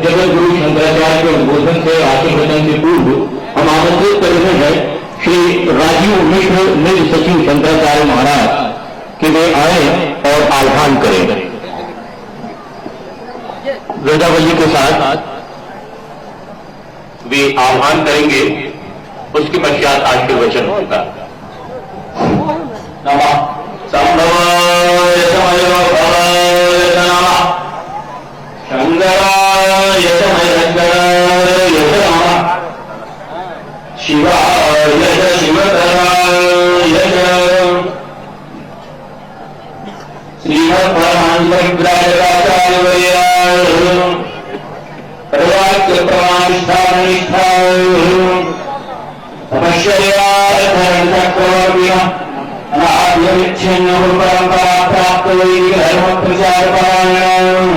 जगत गुरु शंकराचार्य के उद्बोधन से आशीर्वचन से पूर्व हम आमंत्रित कर रहे हैं श्री राजीव मिश्र निज सचिव शंकराचार्य महाराज कि वे आए और आह्वान करें। वृंदावली के साथ वे आह्वान करेंगे, उसके पश्चात आशीर्वचन होगा। नमः संभवाय समयभवाय नमः शंकराय समयशंकराय नमः शिवाय शिवतराय श्रीमद्परमानंदविग्रहाचार्यवर्याय प्रवाक्य प्रमाणिष्ठानिष्ठाय तपश्चर्याय धर्मचक्रवर्तिनः अनाद्यविच्छिन्न परंपरा प्राप्त धर्म प्रचारपारायण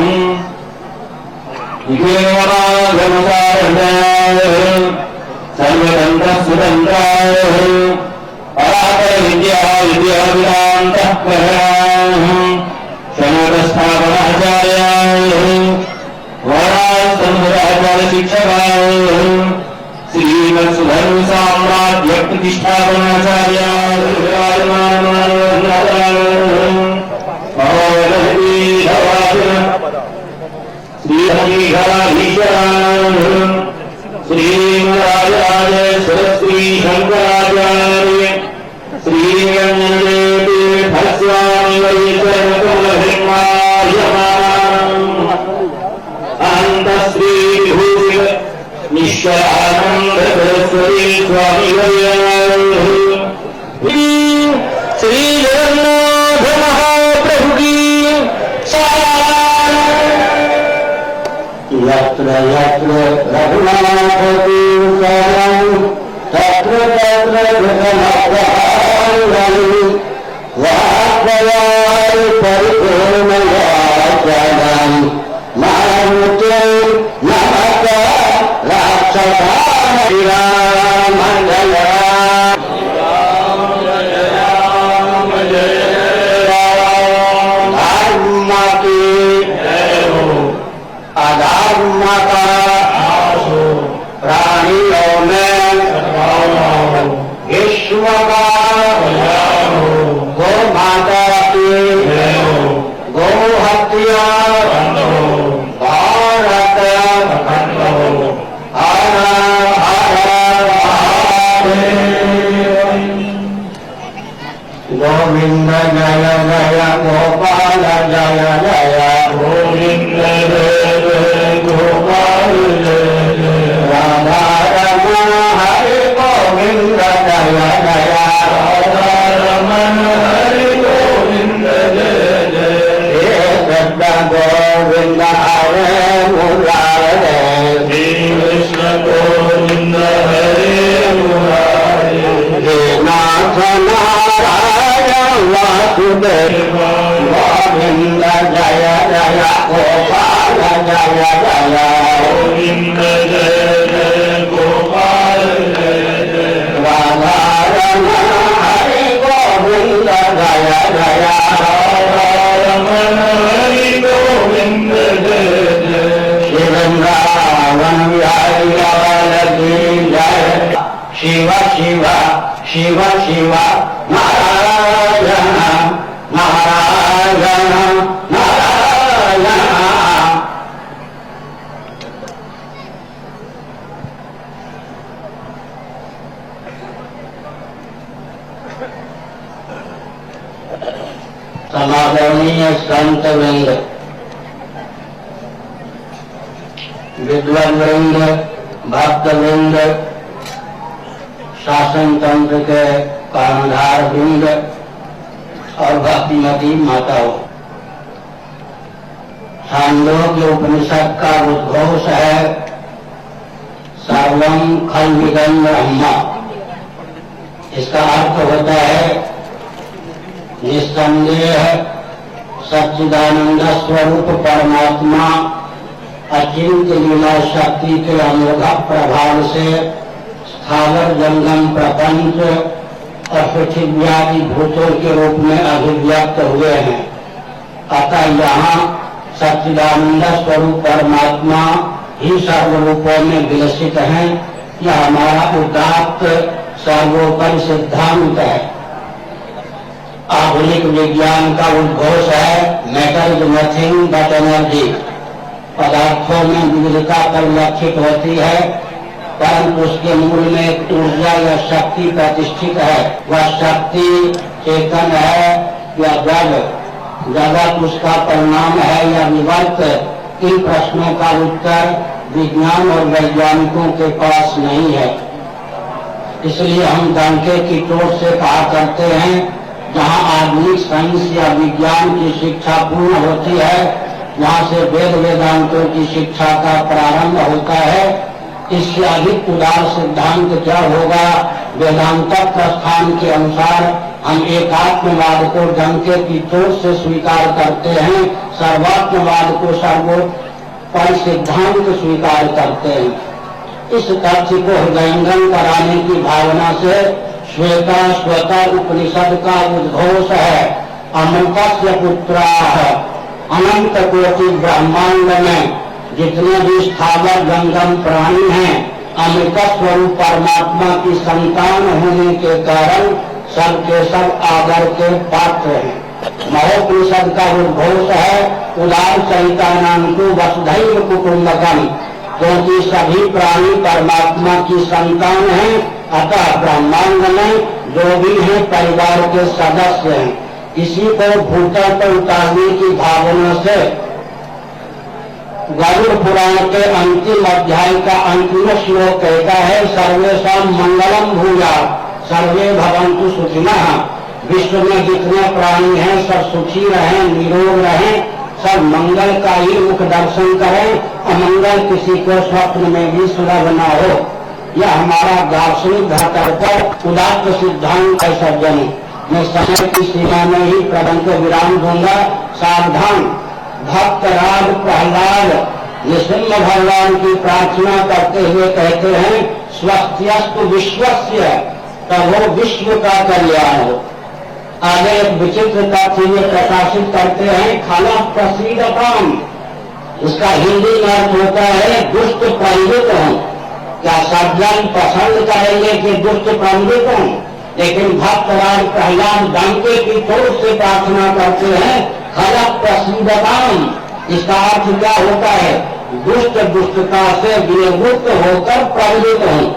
सर्वतंत्र सुतंत्राय परापर विद्या विद्याविदान्तःकरणाय शरणस्थापनाचार्याय वरासंहराचार्य शिक्षकाय श्रीमत्सुधर्म साम्राज्य प्रतिष्ठापनाचार्याय श्रीमराज श्री शंकराचार्य श्रीरंजनेतीर्थस्वामी अनंतश्री विभूषित निश्चयानंद सरस्वती स्वामी श्री जगन्नाथ महाप्रभु की यत्र यत्र रघुनाथती शरणं तत्र तत्र जगन्नाथाङ्गं वाक्पयाय परिपूर्णयाचनं मारुते नमः राक्षसामण्डल प्राणियों में विश्व का गो माता की गो हत्या भारत गोविंद जय जय गोपाल जय जय गोविंद जय जय गोपाल जय जय राधा रमण हरि गोविंद जय जय राधा रमण हरि गोविंद जय जय हे कृष्ण गोविंद हरे मुरारे श्री कृष्ण गोविंद हरे मुरारे हे नाथ नारायण वासुदेव गोविंद जय जय गोपाल जय जय गोविंद जय जय गोपाल जय जय राधा रमण हरि गोविंद जय जय राधा रमण हरि गोविंद जय जय वृंदावन बिहारी लाल की जय शिव शिव शिव शिव नारायण नारायण नारायण। समादरणीय संत वृंद, विद्वान वृंद, भक्त वृंद, शासन तंत्र के कर्णधार वृंद और भक्तिमती माताओं, छांदोग्य उपनिषद का उद्घोष है सर्वं खल्विदं ब्रह्म। इसका अर्थ होता है निस्संदेह सच्चिदानंद स्वरूप परमात्मा अचिंत्य लीला शक्ति के अमोघ प्रभाव से स्थावर जंगम प्रपंच और पृथ्व्यादि भूतों के रूप में अभिव्यक्त हुए हैं। अतः यहाँ सच्चिदानंद स्वरूप परमात्मा ही सर्वरूपों में विलसित हैं। यह हमारा उदात्त सर्वोपरि सिद्धांत है। आधुनिक विज्ञान का उद्घोष है matter is nothing but energy. पदार्थों में विविधता परिलक्षित होती है, परंतु उसके मूल में एक ऊर्जा या शक्ति प्रतिष्ठित है। वह शक्ति चेतन है या जगत उसका परिणाम है या निवर्त। इन प्रश्नों का उत्तर विज्ञान और वैज्ञानिकों के पास नहीं है। इसलिए हम डंके की चोट से कहा करते हैं, जहां आधुनिक साइंस या विज्ञान की शिक्षा पूर्ण होती है, वहां से वेद वेदांतों की शिक्षा का प्रारंभ होता है। इससे अधिक उदार सिद्धांत क्या होगा। वेदांत प्रस्थान के अनुसार हम एकात्मवाद को डंके की चोट से स्वीकार करते हैं, सर्वात्मवाद को सर्वोपरि सिद्धांत स्वीकार करते हैं। इस तथ्य को हृदयंगम कराने की भावना से श्वेता उपनिषद का उद्घोष है। अमृतस्य पुत्राः, अनंत कोटि ब्रह्मांड में जितने भी स्थावर जंगम प्राणी हैं, अमृत स्वरूप परमात्मा की संतान होने के कारण सबके सब आदर के पात्र हैं। महोपनिषद का उद्घोष है उदार चैतन्यं को वसुधैव कुटुम्बकम्, क्योंकि सभी प्राणी परमात्मा की संतान हैं, अतः ब्रह्मांड में जो भी हैं परिवार के सदस्य हैं। इसी को भूतल पर उतारने की भावना से गरुड़ पुराण के अंतिम अध्याय का अंतिम श्लोक कहता है, सर्वेषां मंगलम भूयात् सर्वे भवन्तु सुखिनः। विश्व में जितने प्राणी हैं सब सुखी रहें, निरोग रहें, सब मंगल का ही मुख दर्शन करें, अमंगल किसी को स्वप्न में भी सुलभ न हो। यह हमारा दार्शनिक धरातल पर उदात्त सिद्धांत है। सज्जनों, मैं समय की सीमा में ही प्रबंध को विराम दूंगा। सावधान, भक्त राज प्रहलाद नृसिंह भगवान की प्रार्थना करते हुए कहते हैं, स्वस्त्यस्तु विश्वस्य, तब वो विश्व का कल्याण हो। आगे एक विचित्र तथ्य ये प्रकाशित करते हैं, खला प्रसीदताम, इसका हिंदी में अर्थ होता है दुष्ट पंडित हों। क्या सज्जन पसंद करेंगे कि दुष्ट पंडित हों? लेकिन भक्तराज प्रहलाद डंके की चोट से प्रार्थना करते हैं, खला प्रसीदताम। इसका अर्थ क्या होता है? दुष्ट दुष्टता से विमुक्त होकर पंडित हों।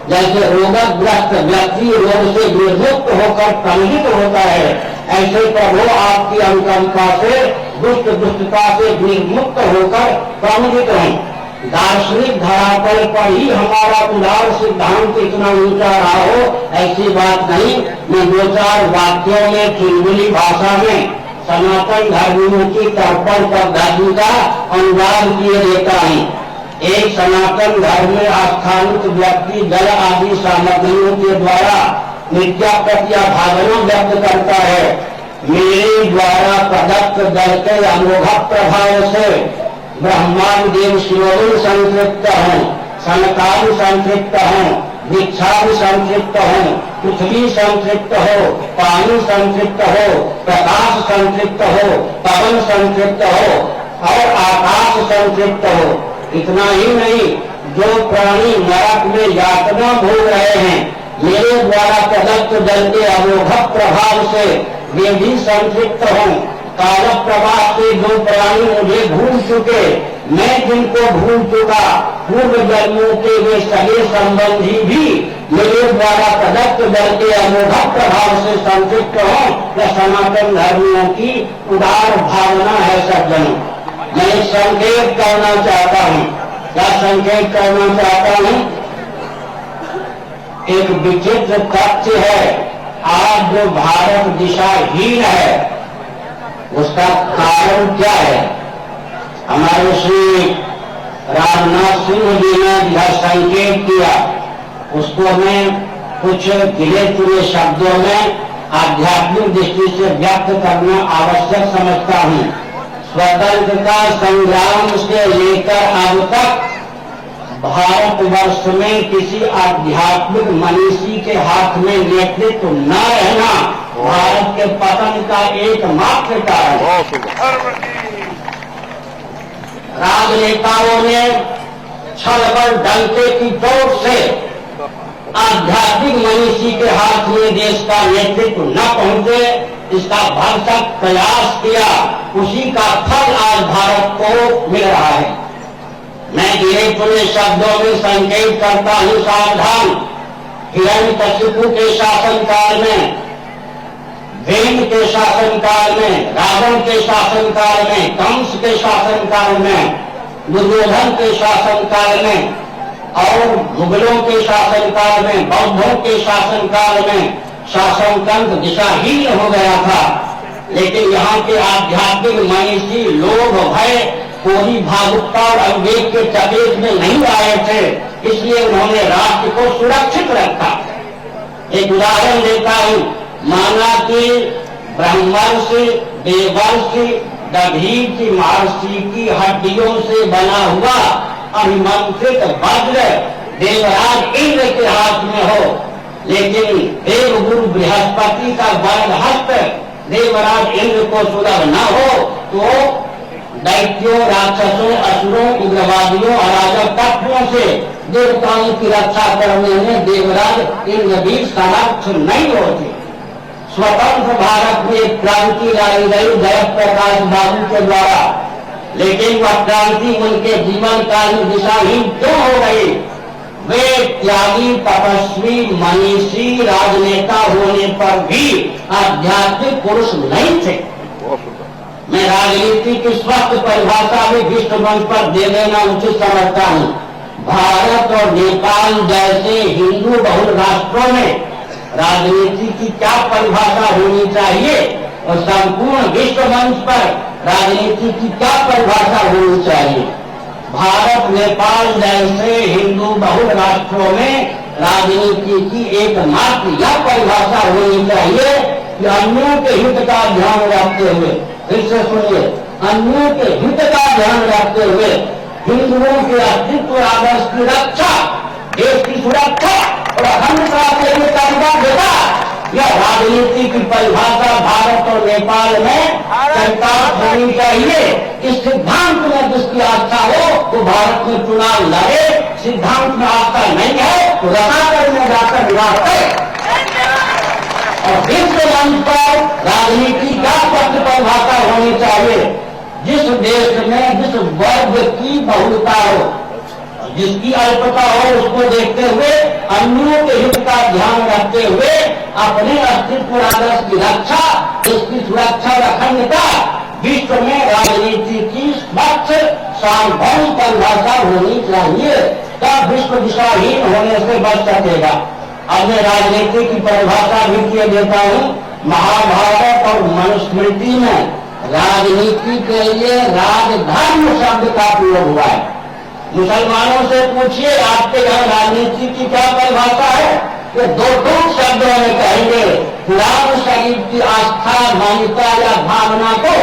जैसे रोगग्रस्त व्यक्ति रोग से विमुक्त होकर पंडित होता है, ऐसे प्रभु आपकी अनुकंपा से दुष्ट दुष्टता से विमुक्त होकर पंडित हों। दार्शनिक धरातल पर ही हमारा उदार सिद्धांत इतना ऊंचा रहा हो, ऐसी बात नहीं। मैं दो चार वाक्यों में चुलबुली भाषा में सनातन धर्मियों की तर्पण पद्धति का अनुवाद किए देता हूँ। एक सनातन धर्म में आस्थानिक व्यक्ति जल आदि सामग्रियों के द्वारा नित्या प्रत्या भावना व्यक्त करता है। मेरे द्वारा प्रदत्त जल के अमोघ प्रभाव से ब्रह्मांड देव शिवलिंग संतृप्त हों, सनकादि संतृप्त हों, वृक्षादि संतृप्त हों, पृथ्वी संतृप्त हो, पानी संतृप्त हो, प्रकाश संतृप्त हो, पवन संतृप्त हो और आकाश संतृप्त हो। इतना ही नहीं, जो प्राणी नरक में यातना भोग रहे हैं, मेरे द्वारा प्रदत्त जल के अमोघ प्रभाव से वे भी संतृप्त हों। काल प्रवाह से जो प्राणी मुझे भूल चुके, मैं जिनको भूल चुका, पूर्व जन्मों के वे सगे संबंधी भी मेरे द्वारा प्रदत्त जल के अमोघ प्रभाव से संतृप्त हों। यह सनातन धर्मियों की उदार भावना है। सज्जनों, मैं एक संकेत करना चाहता हूँ। क्या संकेत करना चाहता हूँ? एक विचित्र तथ्य है, आज जो भारत दिशाहीन है उसका कारण क्या है? हमारे श्री राजनाथ सिंह जी ने यह संकेत किया, उसको मैं कुछ गिरे चुने शब्दों में आध्यात्मिक दृष्टि से व्यक्त करना आवश्यक समझता हूँ। स्वतंत्रता संग्राम से लेकर अब तक भारतवर्ष में किसी आध्यात्मिक मनीषी के हाथ में नेतृत्व न रहना भारत के पतन का एकमात्र कारण। राजनेताओं ने छल बल डंके की चोट से आध्यात्मिक मनीषी के हाथ में देश का नेतृत्व न पहुंचे, इसका भरसक प्रयास किया, उसी का फल आज भारत को मिल रहा है। मैं गिने चुने शब्दों में संकेत करता हूं, सावधान। हिरण्यकशिपु के शासनकाल में, वेद के शासनकाल में, रावण के शासनकाल में, कंस के शासनकाल में, दुर्योधन के शासनकाल में और मुगलों के शासनकाल में, बौद्धों के शासनकाल में शासन तंत्र दिशाहीन हो गया था। लेकिन यहाँ के आध्यात्मिक मनीषी लोभ, भय, कोई भावुकता और अविवेक के चपेट में नहीं आए थे, इसलिए उन्होंने राष्ट्र को सुरक्षित रखा। एक उदाहरण देता हूँ, माना कि ब्रह्मर्षि, देवर्षि, दधीचि, महर्षि की हड्डियों से बना हुआ अभिमंत्रित वज्र देवराज इंद्र के हाथ में हो, लेकिन देवगुरु बृहस्पति का वरद हस्त देवराज इंद्र को सुलभ न हो, तो दैत्यों, राक्षसों, असुरों, उग्रवादियों, अराजक तत्वों से देवताओं की रक्षा करने में देवराज इंद्र भी समर्थ नहीं होते। स्वतंत्र भारत में क्रांति लाई गई जयप्रकाश प्रकाश बाबू के द्वारा, लेकिन वह क्रांति उनके जीवन काल में दिशाहीन क्यों हो गई? वे त्यागी, तपस्वी, मनीषी, राजनेता होने पर भी आध्यात्मिक पुरुष नहीं थे। मैं राजनीति की स्वस्थ परिभाषा भी विश्व मंच पर दे देना उचित समझता हूँ। भारत और नेपाल जैसे हिंदू बहुल राष्ट्रों में राजनीति की क्या परिभाषा होनी चाहिए और संपूर्ण विश्व मंच पर राजनीति की क्या परिभाषा होनी चाहिए? भारत, नेपाल जैसे हिंदू बहुल राष्ट्रों में राजनीति की एकमात्र यह परिभाषा होनी चाहिए कि अन्यों के हित का ध्यान रखते हुए, फिर से सुनिए, अन्यों के हित का ध्यान रखते हुए हिंदुओं के अस्तित्व आदर्श की रक्षा, देश की सुरक्षा और अखंडता के लिए प्रतिबद्धता, यह राजनीति की परिभाषा भारत और नेपाल में चरितार्थ होनी चाहिए। इस सिद्धांत में जिसकी आस्था हो तो भारत में चुनाव लड़े, सिद्धांत में आस्था नहीं है तो रसातल में जाकर विवाह करे। और विश्व मंच पर राजनीति का स्पष्ट परिभाषा होनी चाहिए। जिस देश में जिस वर्ग की बहुलता हो, जिसकी अल्पता हो, उसको देखते हुए अन्यों के हित का ध्यान रखते हुए अपने अस्तित्व आदर्श की रक्षा, इसकी सुरक्षा और अखंडता, विश्व में राजनीति की स्पष्ट सार्वभौम परिभाषा होनी चाहिए, तब विश्व दिशाहीन होने से बच सकेगा। अब मैं राजनीति की परिभाषा भी किए देता हूँ। महाभारत और मनुस्मृति में राजनीति के लिए राजधर्म शब्द का प्रयोग हुआ है। मुसलमानों से पूछिए आपके यहाँ राजनीति की क्या परिभाषा है? ये दो शब्दों में कहेंगे। कुरान शरीफ की आस्था, मान्यता या भावना को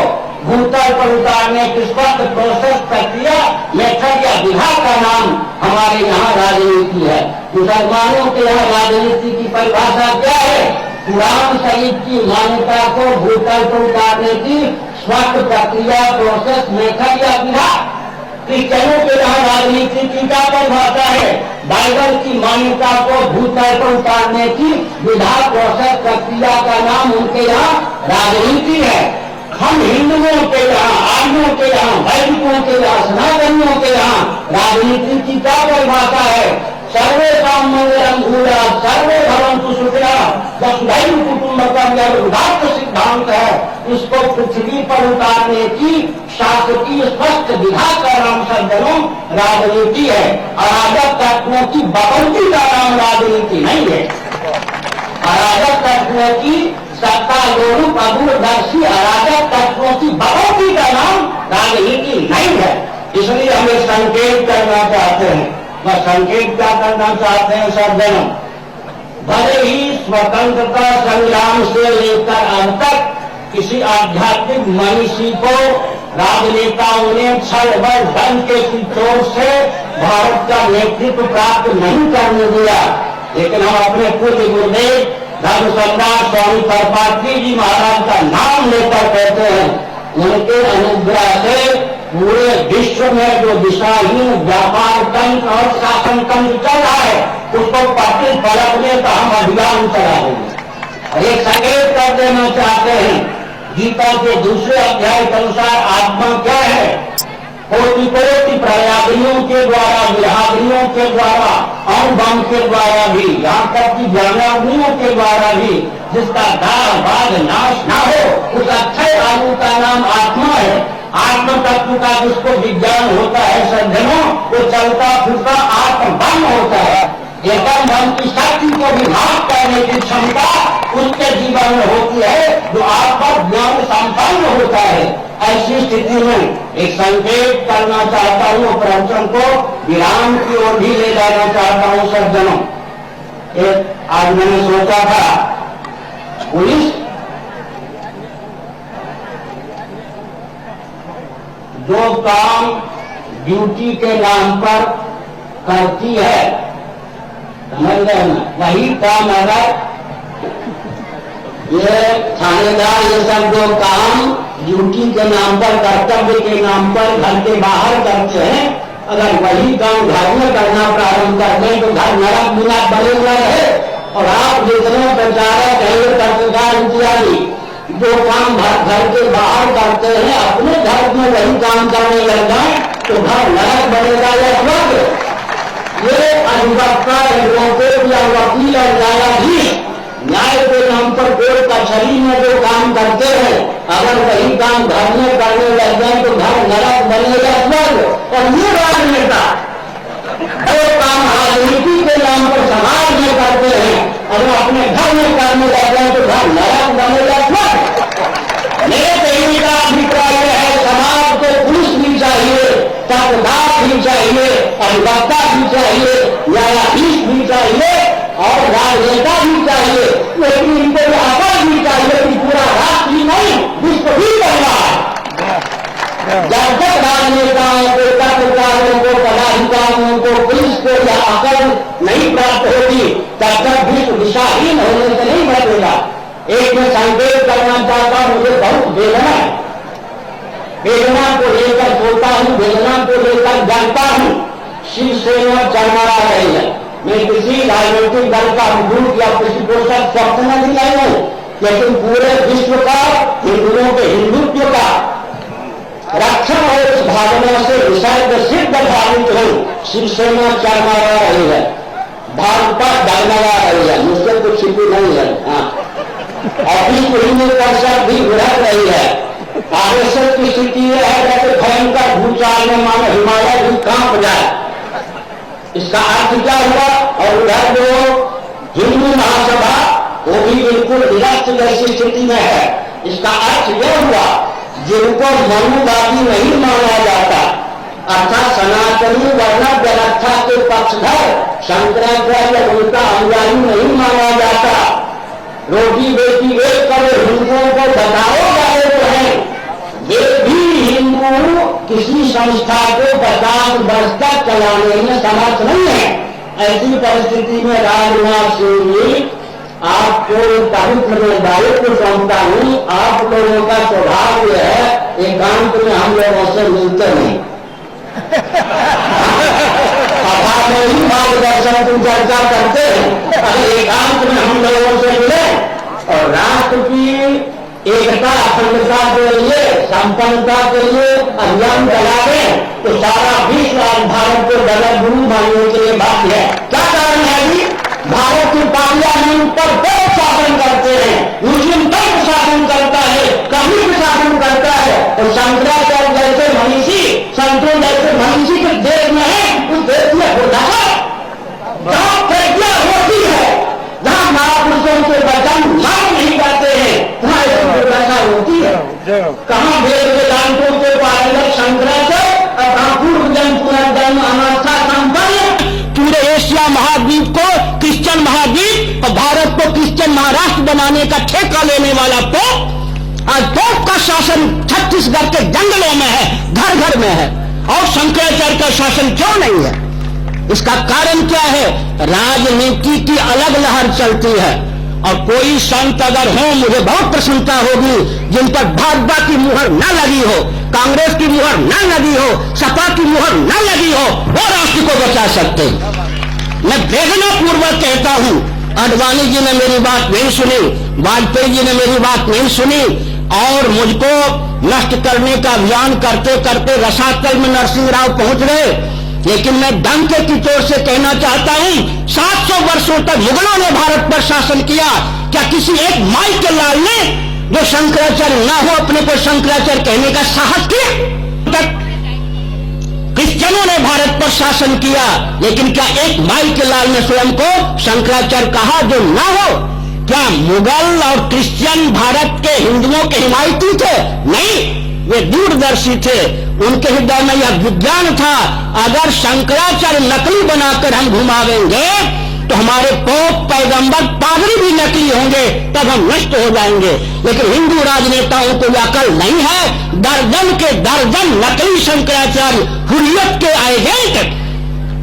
भूतल पर उतारने की स्पष्ट प्रोसेस, प्रक्रिया, मेथड या विधा का नाम हमारे यहाँ राजनीति है। मुसलमानों के यहाँ राजनीति की परिभाषा क्या है? कुरान शरीफ की मान्यता को भूतल पर उतारने की स्पष्ट प्रक्रिया, प्रोसेस, मेथड या विधा। क्रिश्चियनों के यहाँ राजनीति की क्या परिभाषा है? बाइबल की मान्यता को भूतल पर उतारने की विधा, प्रोसेस, प्रक्रिया का नाम उनके यहाँ राजनीति है। हम हिंदुओं के यहाँ, आर्यों के यहाँ, वैदिकों के यहाँ, सनातनियों के यहाँ राजनीति की क्या परिभाषा है? सर्वे काम मंगलम भूयात्, सर्वे भवन्तु सुखिनः, वसुधैव कुटुम्बकम्, यह उदात्त सिद्धांत है। इसको पृथ्वी पर उतारने की शासकीय स्पष्ट विधा का नाम सज्जनों राजनीति है। अराजक तत्वों की बकौती का नाम राजनीति नहीं है। अराजक तत्वों की सत्तालोलुप अदूरदर्शी अराजक तत्वों की बकौती का नाम राजनीति नहीं है। इसलिए हम एक संकेत करना चाहते हैं। वह संकेत क्या करना चाहते हैं सज्जनों? भले ही स्वतंत्रता संग्राम से लेकर अब तक किसी आध्यात्मिक मनीषी को राजनेताओं ने छल बल डंके की चोट से भारत का नेतृत्व प्राप्त नहीं करने दिया, लेकिन हम अपने पूज्य गुरुदेव धर्म सम्राट स्वामी परपात्री जी महाराज का नाम लेकर कहते हैं, उनके अनुग्रह से पूरे विश्व में जो दिशाहीन व्यापार तंत्र और शासन तंत्र चल रहा है उसको पट्टी पलटने का हम अभियान चला देंगे। और एक संकेत कर देना चाहते हैं, गीता के दूसरे अध्याय के अनुसार आत्मा क्या है? कोटि कोटि प्रयागियों के द्वारा, विरागियों के द्वारा, अणुबम के द्वारा भी, यहाँ तक कि ज्ञानाग्नियों के द्वारा भी जिसका दाग बाग नाश ना हो उस अक्षय आयु का नाम आत्मा है। आत्म तत्व का जिसको विज्ञान होता है सज्जनों, वो चलता फिरता आत्मबम होता है। एकम मन की शक्ति को विभाग करने की क्षमता उसके जीवन में होती है जो आत्मा ज्ञान संपन्न होता है। ऐसी स्थिति में एक संकेत करना चाहता हूँ, प्रवचन को विराम की ओर भी ले जाना चाहता हूँ सज्जनों। आज मैंने सोचा था पुलिस जो काम ड्यूटी के नाम पर करती है, समझ रहे ना, वही काम अगर ये थानेदार ये सब जो काम ड्यूटी के नाम पर, कर्तव्य के नाम पर घर के बाहर करते हैं, अगर वही काम घर में करना प्रारंभ कर दें तो घर नरक बिना बने हुआ रहे। और आप जितने बेचारे कहेंगे पत्रकार इत्यादि जो काम घर के बाहर करते हैं अपने घर में वही काम करने लग जाए तो घर नरक बनेगा या स्वर्ग। ये अधिवक्ता एडवोकेट या वकील और न्यायाधीश न्याय के नाम पर कोर्ट कचहरी में जो काम करते हैं अगर वही काम घर में करने लग जाए तो घर नरक बनेगा स्वर्ग। और ये राजनेता जो काम राजनीति के नाम पर समाज में करते हैं अगर अपने घर में करने लग जाए तो घर नरक बनेगा स्वर्ग। मेरे कहने का अभिप्राय है समाज को पुलिस भी चाहिए, चौकीदार भी चाहिए, अधिवक्ता भी चाहिए, न्यायाधीश भी चाहिए और राजनेता भी चाहिए, लेकिन इनको अकल भी चाहिए कि पूरा राष्ट्र ही नहीं विश्व भी बनना है। जब तक राजनेताओं को, पत्रकारों को, पदाधिकारियों को, पुलिस को यह अकल नहीं प्राप्त होगी तब तक विश्व दिशाहीन होने से नहीं बचेगा। एक मैं संकेत करना चाहता हूं, मुझे बहुत वेदना है, वेदना को लेकर सोचता हूं, वेदना को लेकर जानता हूं। शिवसेना चरमरा रही है। मैं किसी राजनीतिक दल का विरोध या किसी को सब स्वप्न नहीं लाई हूं, लेकिन पूरे विश्व का हिंदुओं के हिंदुत्व का रक्षण और इस भावना से विसर्ग सिद्ध भावित हूं। शिवसेना चरमरा रही है, भाजपा डगमगा रही है, मुझसे कुछ छिपी नहीं है। ऑफिस हिंदू परिषद भी उड़क रही है। आरएसएस की स्थिति यह है जैसे भयंकर भूचाल में मानो हिमालय भी कांप जाए। इसका अर्थ क्या हुआ? और उधर जो हिंदू महासभा वो भी बिल्कुल निरस्त जैसी स्थिति में है। इसका अर्थ यह हुआ जिनको मनुवादी नहीं माना जाता अर्थात सनातनी वर्ण व्यवस्था के पक्षधर शंकराचार्य उनका अनुयायी नहीं माना जाता। रोटी बेटी एक करो हिंदुओं को बताओ जाए तो है, वे भी हिंदू किसी संस्था को 50 वर्ष तक चलाने में समर्थ नहीं है। ऐसी परिस्थिति में राजनाथ सिंह जी आपको पवित्र में दायित्व सौंपता हूं। आप लोगों का स्वभाव यह है एकांत में हम लोगों से मिलते नहीं, ही मार्गदर्शन की चर्चा करते हैं। अगर एकांत में हम लोगों से मिले और राष्ट्र की एकता अखंडता के लिए संपन्नता के लिए अभियान चला दें तो सारा विश्व और भारत को गलत गुरु मानने के लिए बात है। क्या कारण है जी? भारत की पार्लियामेंट पर बहुत शासन करते हैं, मुस्लिम तक शासन करता है, कभी शासन करता है और शंकराचार्य जैसे मनीषी संतों जैसे मनीषी के देश में है उस देश में होता है जहां फैसला होती है, जहां महापुरुषों के वचन मान नहीं जाते हैं वहां ऐसी दुर्दशा होती है। कहां वेद वेदांतों के पारिलक शंकराचार्य और कहां पूर्व जन्म पुनर्जन्म अनास्था संपन्न पूरे एशिया महाद्वीप को क्रिश्चियन महाद्वीप और भारत को क्रिश्चियन महाराष्ट्र बनाने का ठेका लेने वाला पोप आज पोप का शासन छत्तीसगढ़ के जंगलों में है, घर घर में है। और शंकराचार्य का शासन क्यों नहीं है? इसका कारण क्या है? राजनीति की अलग लहर चलती है और कोई संत अगर हो, मुझे बहुत प्रसन्नता होगी जिन पर भाजपा की मुहर न लगी हो, कांग्रेस की मुहर न लगी हो, सपा की मुहर न लगी हो, वो राष्ट्र को बचा सकते। मैं वेदना पूर्वक कहता हूं, आडवाणी जी ने मेरी बात नहीं सुनी, वाजपेयी जी ने मेरी बात नहीं सुनी और मुझको नष्ट करने का अभियान करते करते रसातल में नरसिंह राव पहुंच गए। लेकिन मैं डंके की चोट से कहना चाहता हूं, 700 वर्षों तक मुगलों ने भारत पर शासन किया। क्या किसी एक माई के लाल ने जो शंकराचार्य ना हो अपने को शंकराचार्य कहने का साहस किया? क्रिश्चियनों ने भारत पर शासन किया, लेकिन क्या एक माई के लाल ने स्वयं को शंकराचार्य कहा जो ना हो? क्या मुगल और क्रिश्चियन भारत के हिंदुओं के हिमायती थे? नहीं, वे दूरदर्शी थे। उनके हृदय में यह विज्ञान था, अगर शंकराचार्य नकली बनाकर हम घुमावेंगे तो हमारे पोप पैगंबर पादरी भी नकली होंगे, तब हम नष्ट हो जाएंगे। लेकिन हिंदू राजनेताओं को यह अकल नहीं है। दर्जन के दर्जन नकली शंकराचार्य, हुर्रियत के एजेंट,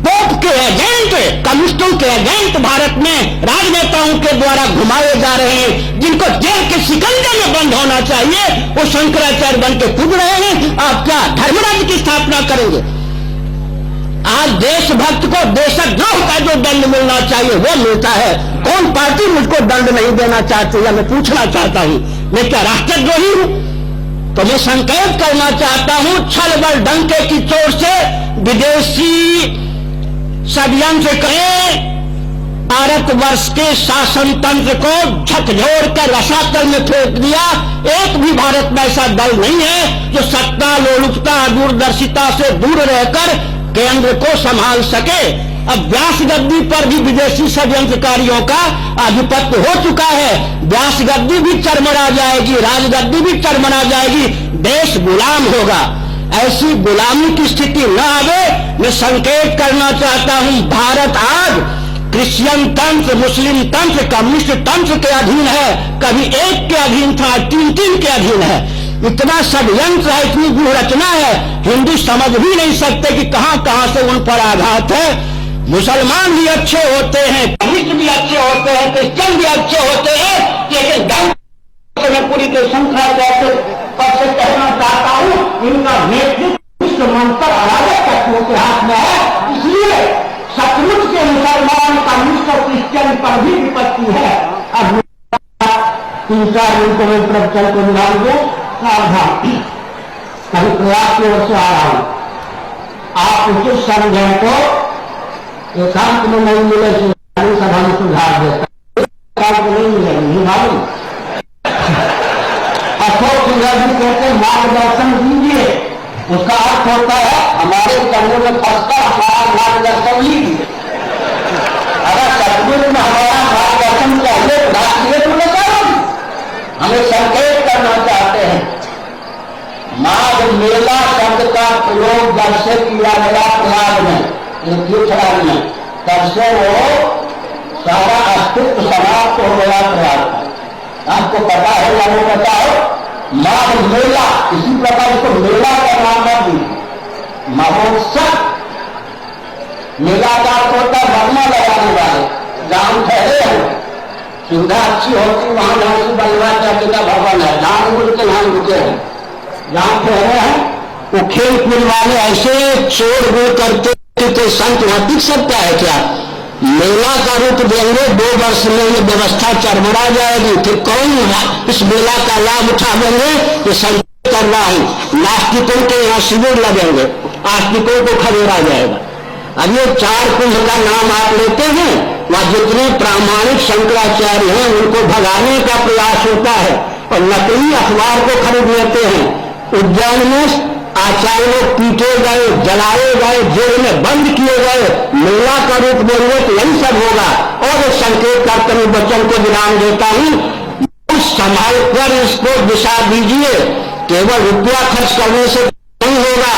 पोप के एजेंट, कम्युनिस्टों के एजेंट भारत में राजनेताओं के द्वारा घुमाए जा रहे हैं। जिनको जेल के शिकंजे में बंद होना चाहिए, वो शंकराचार्य बन के कूद रहे हैं। आप क्या धर्मराज की स्थापना करेंगे? आज देशभक्त को देशद्रोह का जो दंड मिलना चाहिए वो मिलता है। कौन पार्टी मुझको दंड नहीं देना चाहती है? मैं पूछना चाहता हूं, मैं क्या राष्ट्रद्रोही हूं? तो मैं संकेत करना चाहता हूं, छल बल डंके की चोट से विदेशी षड्यंत्र करें, भारतवर्ष के शासन तंत्र को झकझोर कर रसातल में फेंक दिया। एक भी भारत में ऐसा दल नहीं है जो सत्ता, लोलुपता, दूरदर्शिता से दूर रहकर केंद्र को संभाल सके। अब व्यास गद्दी पर भी विदेशी षड्यंत्रकारियों का आधिपत्य हो चुका है। व्यास गद्दी भी चरमरा जाएगी, राजगद्दी भी चरमरा जाएगी, देश गुलाम होगा। ऐसी गुलामी की स्थिति न आवे, मैं संकेत करना चाहता हूं। भारत आज क्रिश्चियन तंत्र, मुस्लिम तंत्र, कम्युनिस्ट तंत्र के अधीन है। कभी एक के अधीन था, तीन के अधीन है। इतना षड्यंत्र है, इतनी व्यूहरचना है, हिंदू समझ भी नहीं सकते कि कहां कहां से उन पर आघात है। मुसलमान भी अच्छे होते हैं, कम्युनिस्ट भी अच्छे होते हैं, क्रिश्चियन भी अच्छे होते हैं, लेकिन मैं पूरी के शंकराचार्य से कहना चाहता हूं, इनका नेतृत्व मंत्र अराजक तत्वों के हाथ में है। इसलिए सचमुच के मुसलमान, कम्युनिस्ट और क्रिश्चियन पर भी विपत्ति है। अब 3-4 मिनटों में प्रवचन को निभाएंगे। सावधान, कभी प्रयास की ओर से आ रहा हूं, आप उचित समझें तो एकांत में नहीं मिले सभा में सुधार देता नहीं मिलेगी, नहीं मालूम। अशोक सिंह जी कहते हैं मार्गदर्शन दीजिए, उसका अर्थ होता है हमारे करने में फंसकर हमारा मार्गदर्शन लीजिए। अगर सचमुच में हमारा मार्गदर्शन चाहिए तो राष्ट्रीय तो बताओ। हमें संकेत करना चाहते हैं, माघ मेला शब्द का प्रयोग जब से किया गया प्रयाग में, तीर्थराज में, तब से वो सारा अस्तित्व समाप्त हो गया प्रयाग। आपको पता है या नहीं पता हो, माघ मेला, इसी प्रकार इसको मेला का नाम मत दीजिए, महोत्सव। मेला का अर्थ होता है वर्मा लगाने वाले, जहां ठहरे हैं, सुविधा अच्छी होती वहां नरसिंह बल्लभाचार्य का भवन है, जहां बुझ के यहां रुके हैं, जहां ठहरे हैं वो खेल कूद वाले ऐसे शोर वो करते तो संत वहां टिक सकता है क्या? मेला का रूप देंगे, 2 वर्ष में ये व्यवस्था चरमरा जाएगी, फिर कौन इस मेला का लाभ उठावेंगे? ये संकेत कर रहा हूं। नास्तिकों के यहाँ शिविर लगेंगे, आस्तिकों को खदेड़ा जाएगा। अब ये 4 कुंभ का नाम आप लेते हैं, वहां जितने प्रामाणिक शंकराचार्य हैं उनको भगाने का प्रयास होता है और नकली अखबार को खरीद लेते हैं। उज्जैन में आचार्य लोग पीटे गए, जलाए गए, जेल में बंद किए गए। मेला का रूप देंगे तो यही सब होगा। और एक संकेत करते हुए वचन को विराम देता हूं, संभाल कर इसको दिशा दीजिए। केवल रुपया खर्च करने से नहीं होगा,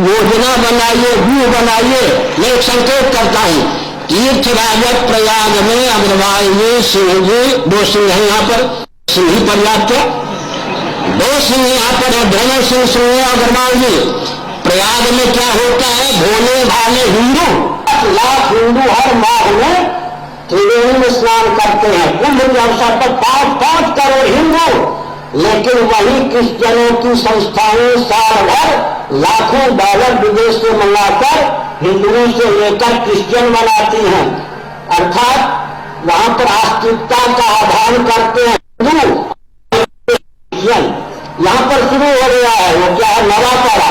योजना बनाइए, व्यू बनाइए। मैं एक संकेत करता हूं, तीर्थराज प्रयाग में अग्रवाल जी, सिंह जी, 2 सिंह है यहाँ पर, सिंह ही पर्याप्त है, 2 सिंह यहाँ पर है, धर्म सिंह, सिंह अग्रवाल जी। प्रयाग में क्या होता है, भोले भाले हिंदू, 10 लाख हिंदू हर माह में त्रिवेणी में स्नान करते हैं कुंभ के अवसर पर 5-5 करोड़ हिंदू, लेकिन वही क्रिश्चियनों की संस्थाएं साल भर लाखों डॉलर विदेश से मंगाकर हिंदुओं से लेकर क्रिश्चियन बनाती हैं, अर्थात वहां पर आस्तिकता का आह्वान करते हैं हिंदू क्रिश्चियन। यहां पर शुरू हो गया है वो क्या है, नवापड़ा।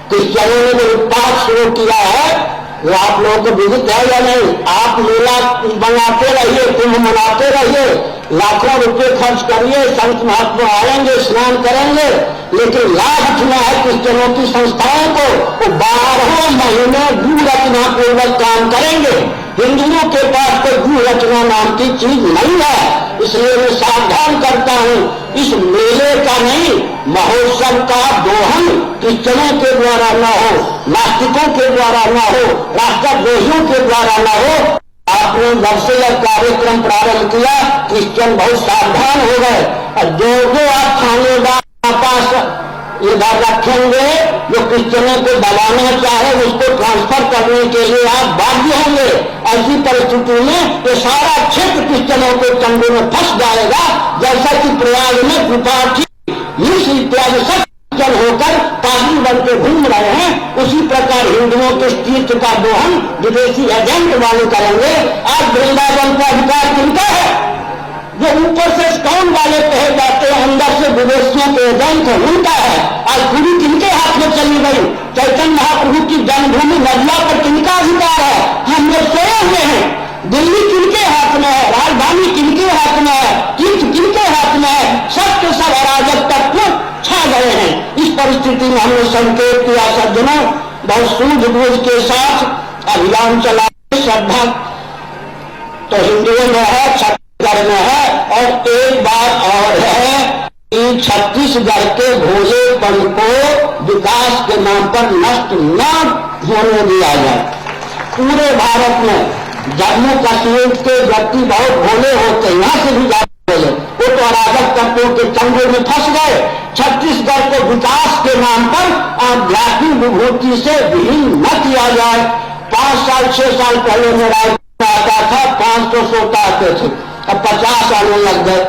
क्रिश्चियनों ने जो उत्पाद शुरू किया है वो आप लोगों को विदित है या नहीं? आप मेला बनाते रहिए, कुंभ मनाते रहिए, लाखों रुपए खर्च करिए, संत महात्मा आएंगे, स्नान करेंगे, लेकिन लाभ इतना है क्रिश्चियनों की संस्थाओं को, वो 12 महीने व्यूह रचना पूर्वक काम करेंगे। हिंदुओं के पास कोई व्यूह रचना नाम की चीज नहीं है। इसलिए मैं सावधान करता हूं, इस मेले का नहीं, महोत्सव का दोहन क्रिश्चियनों के द्वारा न हो, नास्तिकों के द्वारा न हो, राष्ट्रद्रोहियों के द्वारा न हो। आपने जब से यह कार्यक्रम प्रारंभ किया क्रिश्चियन बहुत सावधान हो गए, और जो आप थानेदार पास इधर रखेंगे जो क्रिश्चियनों को दबाना चाहे उसको ट्रांसफर करने के लिए आप बाध्य होंगे। ऐसी परिस्थिति में ये सारा क्षेत्र क्रिश्चियनों के चंगुल में फंस जाएगा, जैसा कि प्रयाग में त्रिपाठी मिश्र इत्यादि सब क्रिश्चियन होकर पादरी बन के घूम रहे हैं। उसी प्रकार हिंदुओं के तीर्थ का दोहन विदेशी एजेंट वाले करेंगे। आज वृंदावन का अधिकार किनका है? जो ऊपर से कौन वाले कहे जाते हैं, अंदर से विदेशियों के एजेंट है, उनका है। आज पूरी किनके हाथ में चली गई? चैतन्य महाप्रभु की जन्मभूमि नदिया पर किनका अधिकार है? हम लोग सोए हुए हैं। दिल्ली किनके हाथ में है? राजधानी किनके हाथ में है? तीर्थ किनके हाथ में है? सब के सब अराजक तत्व छा गए हैं। इस परिस्थिति में हमने संकेत किया सज्जनों, बहुत सूझबूझ के साथ अभियान चला। श्रद्धा तो हिंदुओं में है, छत्तीसगढ़ में है, और एक बात और है कि छत्तीसगढ़ के भोलेपन को विकास के नाम पर नष्ट न होने दिया जाए। पूरे भारत में जम्मू कश्मीर के व्यक्ति बहुत भोले होते हैं, यहां से भी ज्यादा भोले, वो तो अराजक तत्वों के चंगुल में फंस गए। छत्तीसगढ़ को विकास के नाम पर आध्यात्मिक विभूति से विहीन न किया जाए। 5 साल 6 साल पहले मेरा आता था, 500 श्रोता आते थे, अब 50 आने लग गए।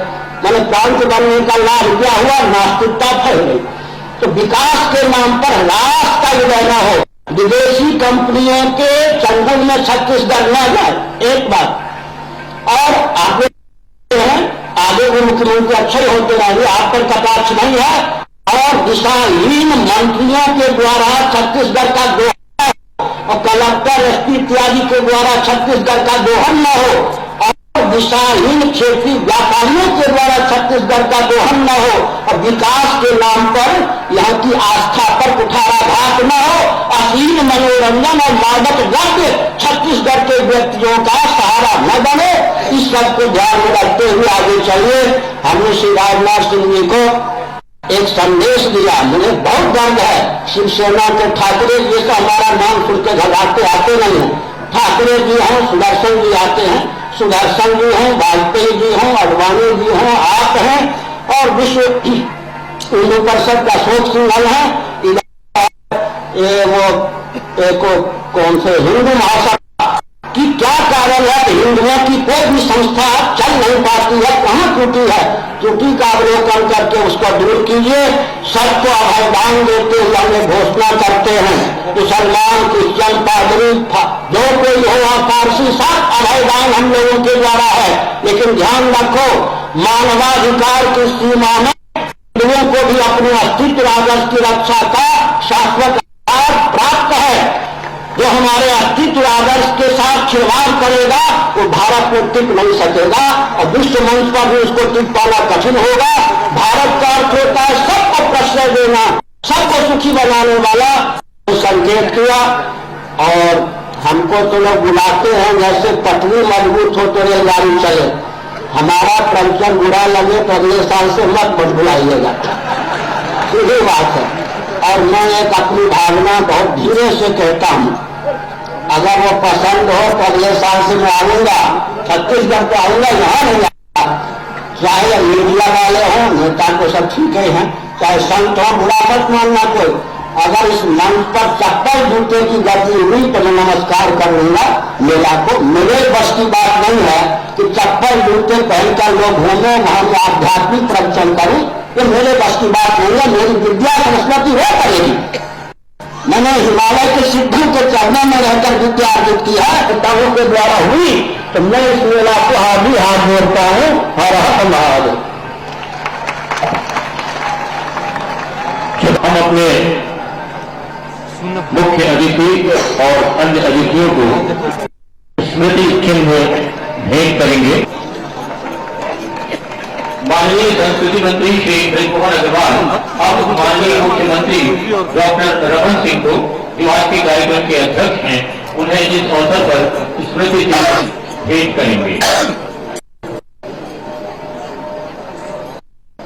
मैंने प्रांत बनने का लाभ क्या हुआ? नास्तिकता फैल गई। तो विकास के नाम पर रास का विलय न हो, विदेशी कंपनियों के चंगुल में छत्तीसगढ़ न जाए, एक बात। और आगे आगे वो मुख्यमंत्री अच्छे होते रहेंगे, आप पर कटाक्ष नहीं है। और दिशाहीन मंत्रियों के द्वारा छत्तीसगढ़ का दोहन और कलेक्टर एसपी इत्यादि के द्वारा छत्तीसगढ़ का दोहन न हो, और दिशाहीन क्षेत्रीय व्यापारियों के द्वारा छत्तीसगढ़ का दोहन न हो, और विकास के नाम पर यहाँ की आस्था पर कुठाराघात न हो, अश्लील मनोरंजन और मादक द्रव्य छत्तीसगढ़ के व्यक्तियों का सहारा न बने। इस सब को ध्यान में रखते हुए आगे चलिए। हमने श्री राजनाथ सिंह जी को एक संदेश दिया, मुझे बहुत दर्द है। शिवसेना के ठाकरे जी से हमारा नाम सुन के घबराते आते नहीं है। ठाकरे जी हों, सुदर्शन जी आते हैं, सुदर्शन जी हों, वाजपेयी जी हों, अडवाणी जी हों, आप हैं, और विश्व हिंदू परिषद का अशोक सिंघल है, ये वो एक कौन से हिंदू महासभा की क्या कारण है कि हिंदुओं की कोई भी संस्था चल नहीं पाती है? कहाँ त्रुटि है? त्रुटि का अवलोकन करके उसको दूर कीजिए। सबको अभयदान देते हुए हमें घोषणा करते हैं, मुसलमान, क्रिश्चियन, पादरी, जो कोई हो, पारसी, सब अभयदान हम लोगों के द्वारा है। लेकिन ध्यान रखो, मानवाधिकार की सीमा में हिंदुओं को भी अपने अस्तित्व आदर्श की रक्षा का शाश्वत अधिकार प्राप्त है। जो हमारे अस्तित्व आदर्श के साथ खिलवाड़ करेगा वो भारत में टिक नहीं सकेगा, और विश्व मंच पर भी उसको टिक पाना कठिन होगा। भारत का अर्थ होता है सबको प्रश्रय देना, सबको सुखी बनाने वाला। तो संकेत किया, और हमको तो लोग बुलाते हैं जैसे पटरी मजबूत हो तो रेलगाड़ी चले। हमारा प्रवचन बुरा लगे तो अगले साल से मत बुलाइएगा, सीधी बात है। और मैं एक अपनी भावना बहुत धीरे से कहता हूं, अगर वो पसंद हो तो अगले साल से मैं आऊंगा, छत्तीसगढ़ तो आऊंगा, यहाँ नहीं आऊंगा। चाहे मीडिया वाले हों, नेता तो सब ठीक ही हैं, चाहे संत हो, बुरा मत मानना कोई। अगर इस मंच पर चप्पल जूते की गति हुई तो मैं नमस्कार कर लूंगा मेला को। मेरे बस की बात नहीं है कि चप्पल जूते पहनकर लोग घूमे, वहां से आध्यात्मिक प्रवचन करूं, ये मेरे बस की बात नहीं है। मेरी विद्या सरस्वती हो करेगी। मैंने हिमालय के सिद्धों के चरणों में रहकर विद्या अर्जित की है, किताबों के द्वारा हुई, तो मैं इस मेला को हाथ जोड़ता हूं। हर हर महादेव। हम अपने मुख्य अतिथि और अन्य अतिथियों को स्मृति चिन्ह भेंट करेंगे। माननीय संस्कृति मंत्री श्री ब्रिजमोहन अग्रवाल अब माननीय मुख्यमंत्री डॉक्टर रमन सिंह को, जो आज के कार्यक्रम के अध्यक्ष हैं, उन्हें इस अवसर पर स्मृति चिन्ह भेंट करेंगे।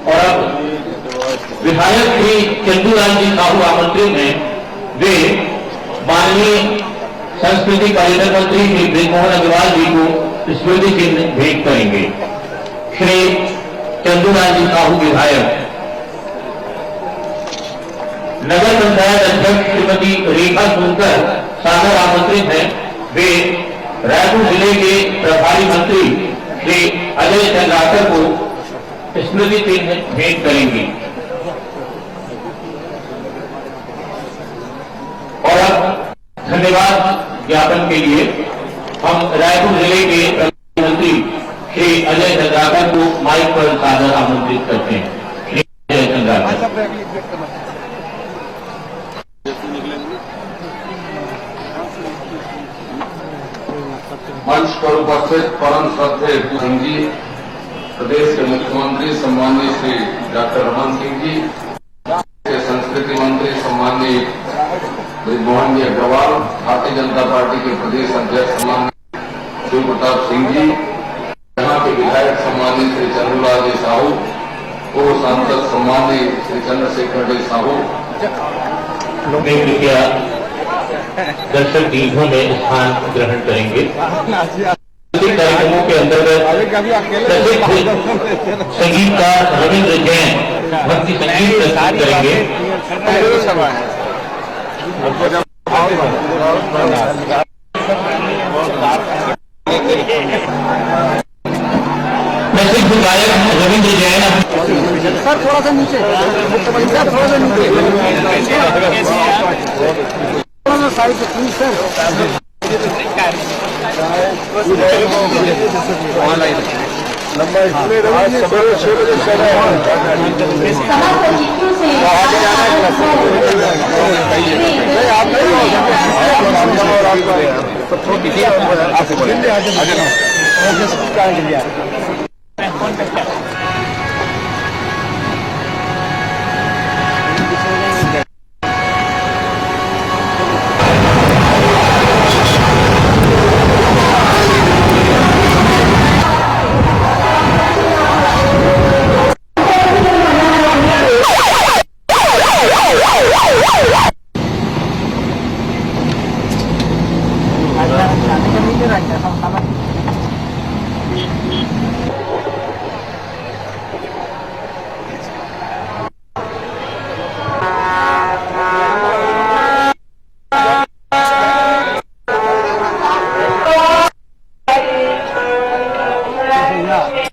और अब विधायक श्री चंदूलाल जी साहू आमंत्रित हैं। वे माननीय संस्कृति पर्यटन मंत्री श्री ब्रिजमोहन अग्रवाल जी को स्मृति चिन्ह भेंट करेंगे। श्री चंदूलाल जी साहू विधायक, नगर पंचायत अध्यक्ष श्रीमती रेखा सोनकर सागर आमंत्रित हैं। वे रायपुर जिले के प्रभारी मंत्री श्री अजय चंद्राकर को स्मृति चिन्ह भेंट करेंगे। और अब धन्यवाद ज्ञापन के लिए हम रायपुर जिले के प्रभारी मंत्री श्री अजय चंद्राकर को माइक पर सादर आमंत्रित करते हैं। श्री अजय चंद्राकर। मंच पर उपस्थित परम श्रद्धेय सिंह जी, प्रदेश के मुख्यमंत्री सम्माननीय श्री डॉक्टर रमन सिंह जी, के संस्कृति मंत्री सम्माननीय ब्रिजमोहन जी अग्रवाल, भारतीय जनता पार्टी के प्रदेश अध्यक्ष सम्माननीय शिव प्रताप सिंह जी, यहाँ के विधायक सम्माननीय श्री चंद्रलाल जी साहू, पूर्व सांसद सम्माननीय श्री चंद्रशेखर जी साहू, दर्शक दीर्घों में स्थान ग्रहण करेंगे। कार्यक्रमों के अंतर्गत संगीतकार रविंद्र जैन भक्ति संगीत प्रस्तुत करेंगे। प्रसिद्ध गायक रविंद्र जैन। सर थोड़ा सा नीचे, थोड़ा सा साइड प्लीज सर। नंबर इसलिए Yeah.